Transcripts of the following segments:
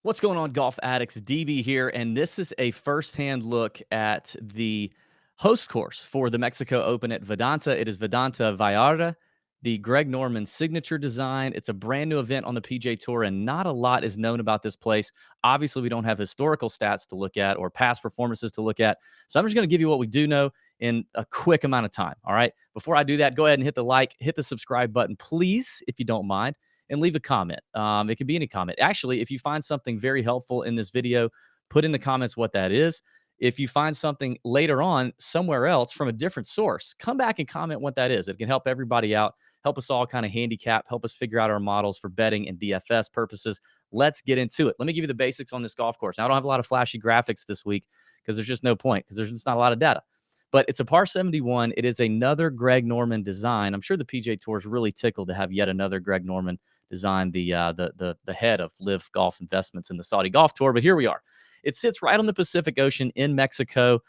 What's going on, golf addicts? DB here, and this is a firsthand look at the host course for the Mexico Open at Vidanta. It is Vidanta Vallarta, the Greg Norman signature design. It's a brand new event on the PJ Tour, and not a lot is known about this place. Obviously, we don't have historical stats to look at or past performances to look at. So I'm just going to give you what we do know in a quick amount of time. All right. Before I do that, go ahead and hit the like, hit the subscribe button, please, if you don't mind, and leave a comment. It could be any comment. Actually, if you find something very helpful in this video, put in the comments what that is. If you find something later on somewhere else from a different source, come back and comment what that is. It can help everybody out, help us all kind of handicap, help us figure out our models for betting and DFS purposes. Let's get into it. Let me give you the basics on this golf course. Now, I don't have a lot of flashy graphics this week because there's just no point because there's just not a lot of data. But it's a par 71. It is another Greg Norman design. I'm sure the PJ Tour is really tickled to have yet another Greg Norman design, the head of Live Golf Investments in the Saudi Golf Tour. But here we are. It sits right on the Pacific Ocean in Mexico.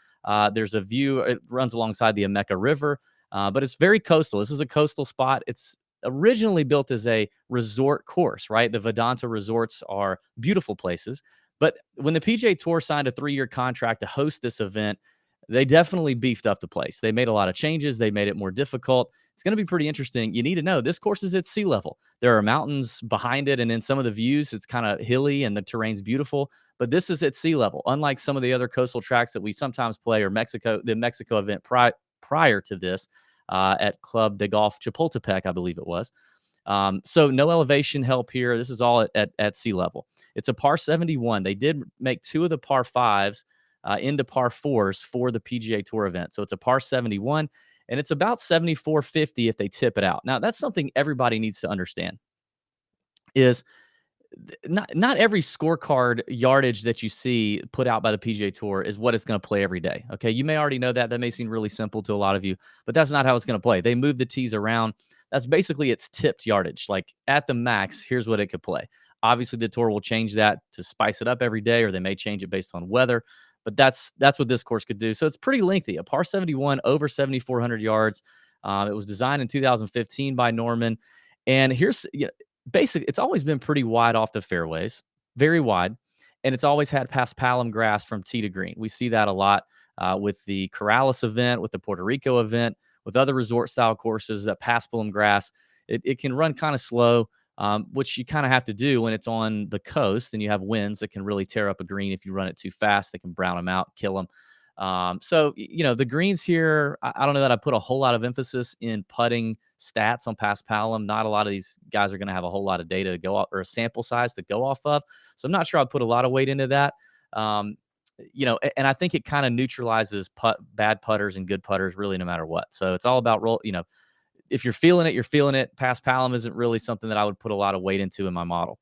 There's a view. It runs alongside the Ameca River, but it's very coastal. This is a coastal spot. It's originally built as a resort course, right? The Vedanta resorts are beautiful places. But when the PJ Tour signed a 3-year contract to host this event, they definitely beefed up the place. They made a lot of changes. They made it more difficult. It's going to be pretty interesting. You need to know this course is at sea level. There are mountains behind it, and in some of the views, it's kind of hilly and the terrain's beautiful. But this is at sea level, unlike some of the other coastal tracks that we sometimes play, or the Mexico event prior to this at Club de Golf Chapultepec, I believe it was. So no elevation help here. This is all at sea level. It's a par 71. They did make two of the par fives into par fours for the PGA Tour event. So it's a par 71, and it's about 74.50 if they tip it out. Now, that's something everybody needs to understand is not every scorecard yardage that you see put out by the PGA Tour is what it's going to play every day. Okay, you may already know that. That may seem really simple to a lot of you, but that's not how it's going to play. They move the tees around. That's basically its tipped yardage. Like at the max, here's what it could play. Obviously, the tour will change that to spice it up every day, or they may change it based on weather. But that's what this course could do. So it's pretty lengthy. A par 71 over 7,400 yards. It was designed in 2015 by Norman. And here's basically, it's always been pretty wide off the fairways, very wide, and it's always had paspalum grass from tee to green. We see that a lot with the Corrales event, with the Puerto Rico event, with other resort style courses. That paspalum grass, it can run kind of slow, which you kind of have to do when it's on the coast and you have winds that can really tear up a green if you run it too fast. They can brown them out, kill them. The greens here, I don't know that I put a whole lot of emphasis in putting stats on paspalum. Not a lot of these guys are going to have a whole lot of data to go off, or a sample size to go off of. So I'm not sure I put a lot of weight into that. And I think it kind of neutralizes bad putters and good putters really no matter what. So it's all about roll. If you're feeling it, you're feeling it. Paspalum isn't really something that I would put a lot of weight into in my model.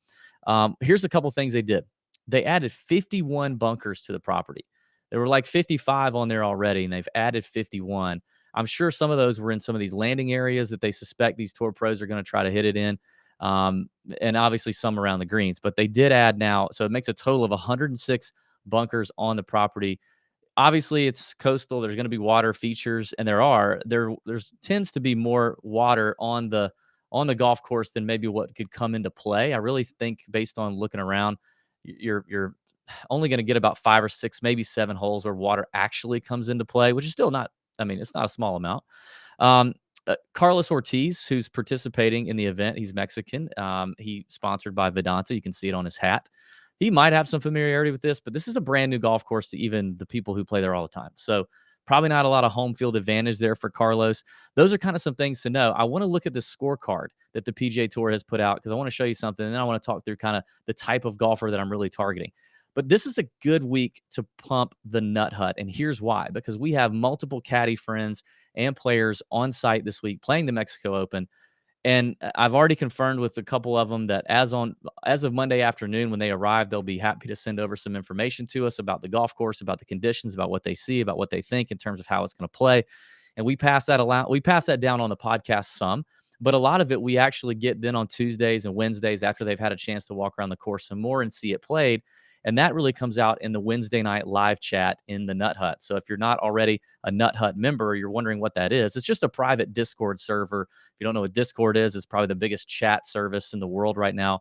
Here's a couple things they did. They added 51 bunkers to the property. There were like 55 on there already, and they've added 51. I'm sure some of those were in some of these landing areas that they suspect these tour pros are going to try to hit it in, and obviously some around the greens. But they did add now, so it makes a total of 106 bunkers on the property. Obviously, it's coastal. There's going to be water features, and there's tends to be more water on the golf course than maybe what could come into play. I really think, based on looking around, you're only going to get about 5 or 6, maybe 7 holes where water actually comes into play, which is still not. I mean, it's not a small amount. Um, Carlos Ortiz, who's participating in the event, he's Mexican. He sponsored by Vidanta. You can see it on his hat. He might have some familiarity with this, but this is a brand new golf course to even the people who play there all the time. So probably not a lot of home field advantage there for Carlos. Those are kind of some things to know. I want to look at the scorecard that the PGA Tour has put out because I want to show you something, and then I want to talk through kind of the type of golfer that I'm really targeting. But this is a good week to pump the Nut Hut, and here's why. Because we have multiple caddy friends and players on site this week playing the Mexico Open. And I've already confirmed with a couple of them that as of Monday afternoon when they arrive, they'll be happy to send over some information to us about the golf course, about the conditions, about what they see, about what they think in terms of how it's going to play. And we pass that down on the podcast some, but a lot of it we actually get then on Tuesdays and Wednesdays after they've had a chance to walk around the course some more and see it played. And that really comes out in the Wednesday night live chat in the Nut Hut. So if you're not already a Nut Hut member, or you're wondering what that is, it's just a private Discord server. If you don't know what Discord is, it's probably the biggest chat service in the world right now.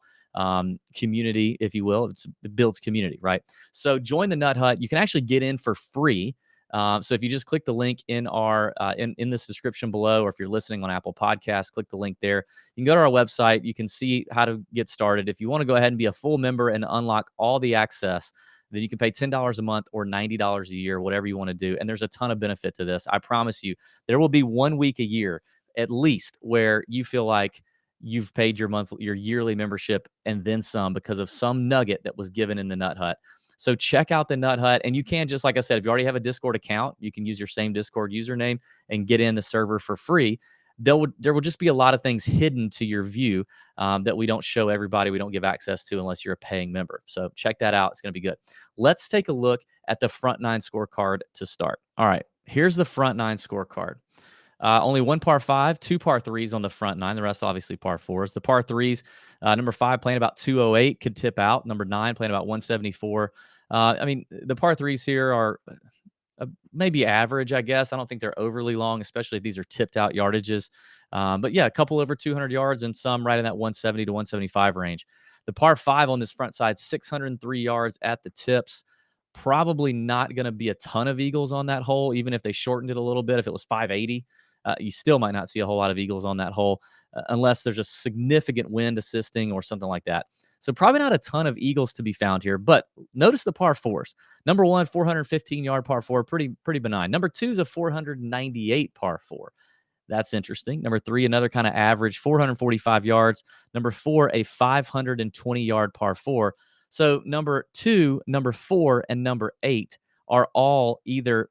Community, if you will. It builds community, right? So join the Nut Hut. You can actually get in for free. So if you just click the link in our in this description below, or if you're listening on Apple Podcasts, click the link there. You can go to our website. You can see how to get started. If you want to go ahead and be a full member and unlock all the access, then you can pay $10 a month or $90 a year, whatever you want to do. And there's a ton of benefit to this. I promise you, there will be 1 week a year at least where you feel like you've paid your yearly membership and then some, because of some nugget that was given in the Nut Hut. So check out the Nut Hut, and you can, just like I said, if you already have a Discord account, you can use your same Discord username and get in the server for free. There will just be a lot of things hidden to your view that we don't show everybody. We don't give access to unless you're a paying member. So check that out. It's going to be good. Let's take a look at the front nine scorecard to start. All right, here's the front nine scorecard. Only one par five, two par threes on the front nine. The rest, obviously, par fours. The par threes, number 5 playing about 208, could tip out. Number 9 playing about 174. I mean, the par threes here are maybe average, I guess. I don't think they're overly long, especially if these are tipped out yardages. But yeah, a couple over 200 yards and some right in that 170 to 175 range. The par 5 on this front side, 603 yards at the tips. Probably not going to be a ton of eagles on that hole, even if they shortened it a little bit. If it was 580, you still might not see a whole lot of eagles on that hole unless there's a significant wind assisting or something like that. So probably not a ton of eagles to be found here, but notice the par fours. Number 1, 415-yard par 4, pretty benign. Number 2 is a 498 par 4. That's interesting. Number 3, another kind of average, 445 yards. Number 4, a 520-yard par 4. So number 2, number 4, and number 8 are all either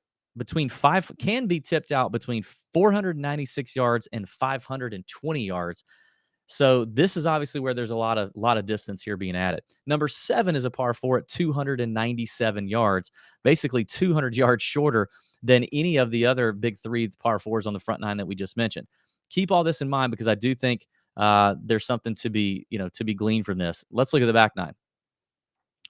can be tipped out between 496 yards and 520 yards. So this is obviously where there's a lot of distance here being added. Number 7 is a par 4 at 297 yards, basically 200 yards shorter than any of the other big 3 par 4s on the front nine that we just mentioned. Keep all this in mind, because I do think there's something to be gleaned from this. Let's look at the back nine.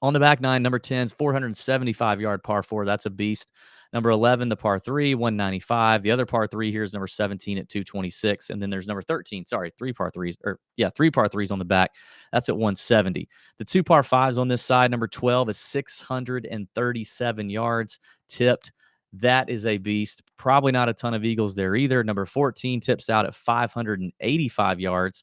On the back nine, number 10's 475-yard par 4. That's a beast. Number 11, the par 3, 195. The other par 3 here is number 17 at 226. And then there's number 13. Sorry, three par 3s on the back. That's at 170. The 2 par 5s on this side, number 12 is 637 yards tipped. That is a beast. Probably not a ton of eagles there either. Number 14 tips out at 585 yards.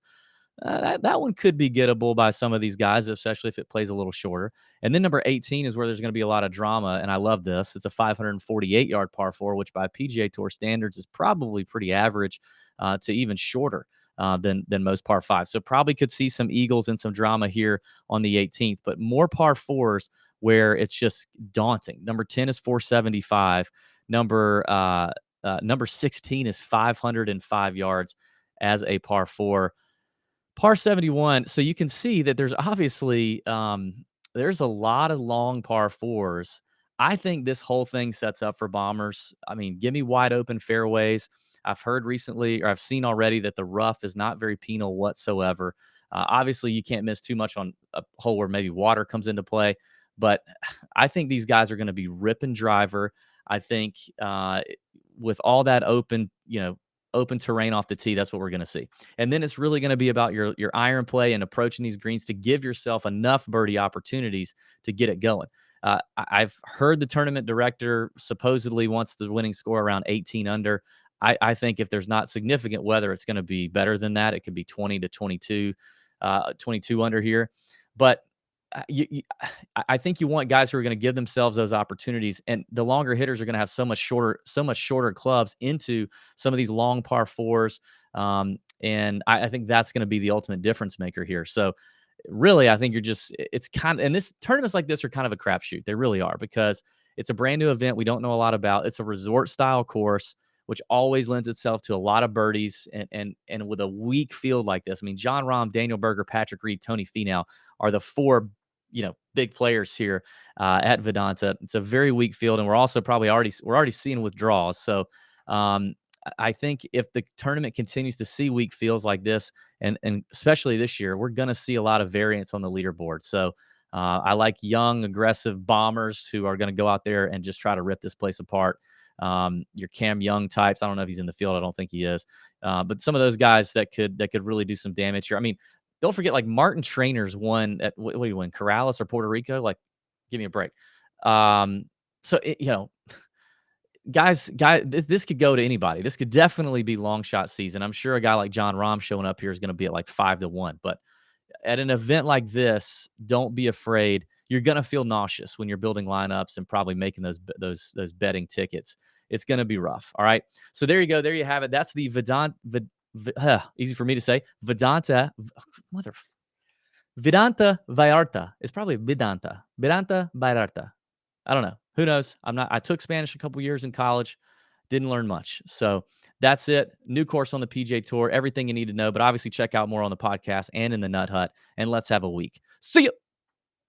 That one could be gettable by some of these guys, especially if it plays a little shorter. And then number 18 is where there's going to be a lot of drama, and I love this. It's a 548-yard par 4, which by PGA Tour standards is probably pretty average to even shorter than most par 5s. So probably could see some eagles and some drama here on the 18th, but more par 4s where it's just daunting. Number 10 is 475. Number 16 is 505 yards as a par 4. Par 71, so you can see that there's obviously there's a lot of long par 4s. I think this whole thing sets up for bombers. I mean, give me wide open fairways. I've heard recently, or I've seen already, that the rough is not very penal whatsoever. Obviously, you can't miss too much on a hole where maybe water comes into play, but I think these guys are going to be ripping driver. I think with all that open terrain off the tee, that's what we're going to see. And then it's really going to be about your iron play and approaching these greens to give yourself enough birdie opportunities to get it going. I've heard the tournament director supposedly wants the winning score around 18 under. I think if there's not significant weather, it's going to be better than that. It could be 20 to 22, 22 under here. But I think you want guys who are going to give themselves those opportunities, and the longer hitters are going to have so much shorter clubs into some of these long par 4s. And I think that's going to be the ultimate difference maker here. So really, I think it's kind of, and this tournaments like this are kind of a crapshoot. They really are, because it's a brand new event we don't know a lot about. It's a resort style course, which always lends itself to a lot of birdies, and with a weak field like this. I mean, John Rahm, Daniel Berger, Patrick Reed, Tony Finau are the 4 big players here at Vidanta. It's a very weak field, and we're also probably already seeing withdrawals. So I think if the tournament continues to see weak fields like this, and especially this year, we're going to see a lot of variance on the leaderboard. So I like young, aggressive bombers who are going to go out there and just try to rip this place apart. Your Cam Young types. I don't know if he's in the field. I don't think he is. But some of those guys that could really do some damage here. I mean, don't forget, like Martin Trainers won at what do you win? Corrales or Puerto Rico? Like, give me a break. Um, so it, this could go to anybody. This could definitely be long shot season. I'm sure a guy like John Rahm showing up here is going to be at like 5-1. But at an event like this, don't be afraid. You're going to feel nauseous when you're building lineups and probably making those betting tickets. It's going to be rough. All right. So there you go. There you have it. That's the easy for me to say. Vidanta Vallarta. It's probably Vidanta Vallarta. I don't know. Who knows? I took Spanish a couple years in college. Didn't learn much. So that's it. New course on the PJ Tour. Everything you need to know. But obviously, check out more on the podcast and in the Nut Hut. And let's have a week. See you.